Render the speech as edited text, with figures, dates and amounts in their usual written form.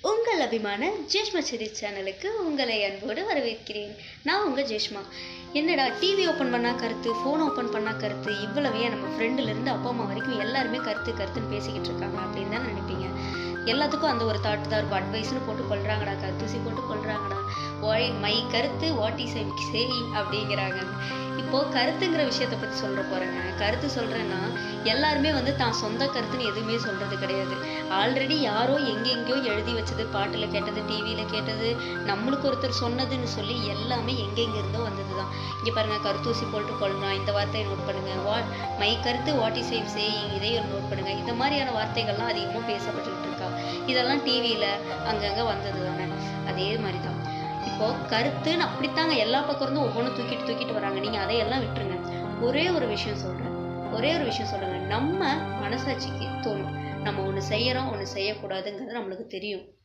உங்கள் அபிமான ஜேஷ்மா செரி சேனலுக்கு உங்களை அன்போடு வரவேற்கிறேன். நான் உங்கள் ஜேஷ்மா. என்னடா டிவி ஓப்பன் பண்ணால் கருத்து, ஃபோன் ஓப்பன் பண்ணால் கருத்து, இவ்வளவே நம்ம ஃப்ரெண்டுலேருந்து அப்பா அம்மா வரைக்கும் எல்லாருமே கருத்து கருத்துன்னு பேசிக்கிட்டு இருக்காங்க அப்படின்னு தான் நினைப்பீங்க. எல்லாத்துக்கும் அந்த ஒரு தாட் தான் இருக்கும். அட்வைஸ்னு போட்டு கொள்றாங்கடா, கருத்தூசி போட்டு கொள்றாங்கடா, மை கருத்து வாட் இஸ் ஐ சேயிங் அப்படிங்கிறாங்க. இப்போது கருத்துங்கிற விஷயத்தை பற்றி சொல்ல போகிறேங்க. கருத்து சொல்கிறேன்னா எல்லாருமே தான் சொந்த கருத்துன்னு எதுவுமே சொல்கிறது கிடையாது. ஆல்ரெடி யாரோ எங்கெங்கேயோ எழுதி வச்சது, பாட்டில் கேட்டது, டிவியில் கேட்டது, நம்மளுக்கு ஒருத்தர் சொன்னதுன்னு சொல்லி எல்லாமே எங்கெங்கே இருந்தோ வந்தது தான். இங்கே பாருங்கள், கருத்தூசி போட்டு கொள்றான், இந்த வார்த்தையை நோட் பண்ணுங்கள். மை கருத்து வாட் இஸ் ஐ சேயிங், இதையும் நோட் பண்ணுங்கள். இந்த மாதிரியான வார்த்தைகள்லாம் அதிகமாக பேசப்பட்டுக்கிட்டு இருக்கா. இதெல்லாம் டிவியில் அங்கங்கே வந்தது தானே. அதே மாதிரி தான் இப்போது கருத்துன்னு அப்படித்தாங்க எல்லா பக்கம் இருந்தும் ஒவ்வொன்றும் தூக்கிட்டு வராங்க. நீங்கள் அதையெல்லாம் விட்டுருங்க. ஒரே ஒரு விஷயம் சொல்கிறேங்க. நம்ம மனசாட்சிக்கு தோணும், நம்ம ஒன்று செய்கிறோம், ஒன்று செய்யக்கூடாதுங்கிறது நம்மளுக்கு தெரியும்.